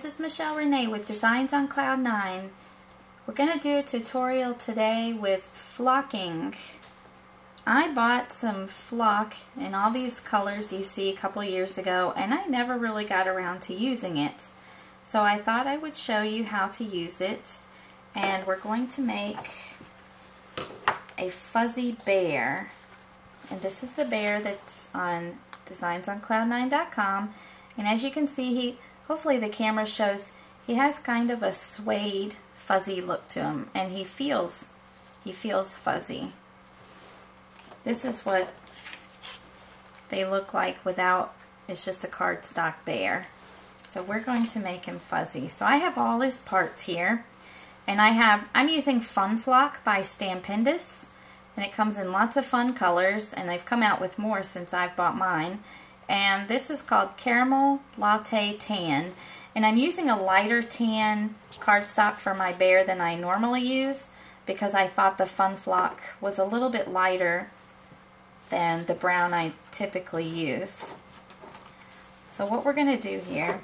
this is Michelle Renee with Designs on Cloud 9. We're going to do a tutorial today with flocking. I bought some flock in all these colors you see a couple years ago, and I never really got around to using it. So I thought I would show you how to use it, and we're going to make a fuzzy bear. And this is the bear that's on designsOnCloud9.com, and as you can see, hopefully the camera shows, he has kind of a suede, fuzzy look to him, and he feels fuzzy. This is what they look like without, it's just a cardstock bear. So we're going to make him fuzzy. So I have all his parts here, and I'm using Fun Flock by Stampendous, and it comes in lots of fun colors, and they've come out with more since I've bought mine. And this is called Caramel Latte Tan, and I'm using a lighter tan cardstock for my bear than I normally use because I thought the Fun Flock was a little bit lighter than the brown I typically use. So what we're going to do here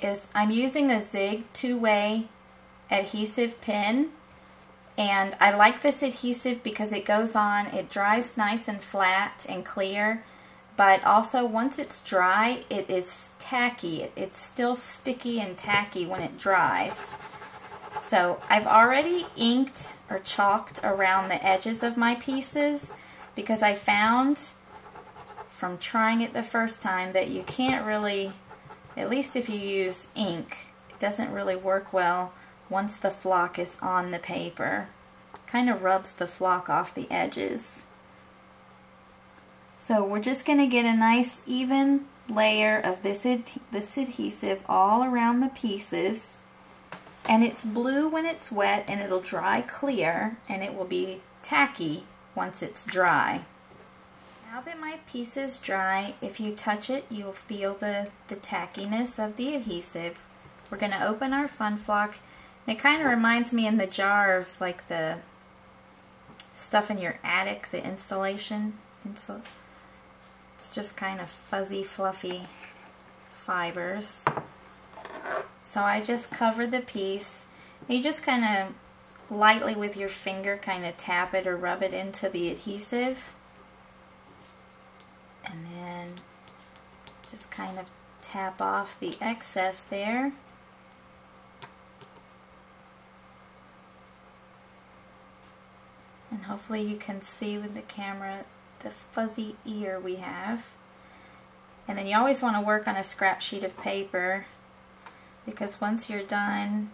is I'm using the Zig two-way adhesive pen, and I like this adhesive because it goes on, it dries nice and flat and clear, but also once it's dry it is tacky. It's still sticky and tacky when it dries. So I've already inked or chalked around the edges of my pieces because I found from trying it the first time that you can't really, at least if you use ink, it doesn't really work well once the flock is on the paper. Kind of rubs the flock off the edges. So we're just going to get a nice even layer of this adhesive all around the pieces. And it's blue when it's wet, and it'll dry clear, and it will be tacky once it's dry. Now that my piece is dry, if you touch it, you'll feel the tackiness of the adhesive. We're going to open our Fun Flock. It kind of reminds me in the jar of like the stuff in your attic, the insulation. It's just kind of fuzzy, fluffy fibers. So I just cover the piece. You just kind of lightly with your finger kind of tap it or rub it into the adhesive. And then just kind of tap off the excess there. And hopefully you can see with the camera the fuzzy ear we have. And then you always want to work on a scrap sheet of paper, because once you're done,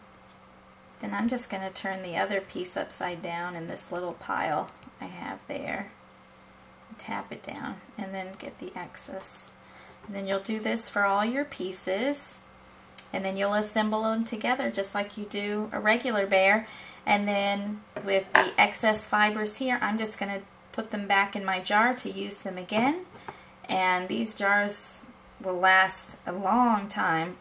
then I'm just going to turn the other piece upside down in this little pile I have there. Tap it down and then get the excess. And then you'll do this for all your pieces, and then you'll assemble them together just like you do a regular bear. And then with the excess fibers here, I'm just going to put them back in my jar to use them again. And these jars will last a long time.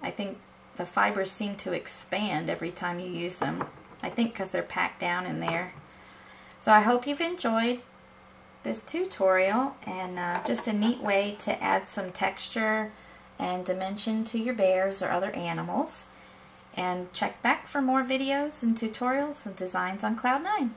I think the fibers seem to expand every time you use them. I think because they're packed down in there. So I hope you've enjoyed this tutorial, and just a neat way to add some texture and dimension to your bears or other animals. And check back for more videos and tutorials and Designs on Cloud 9.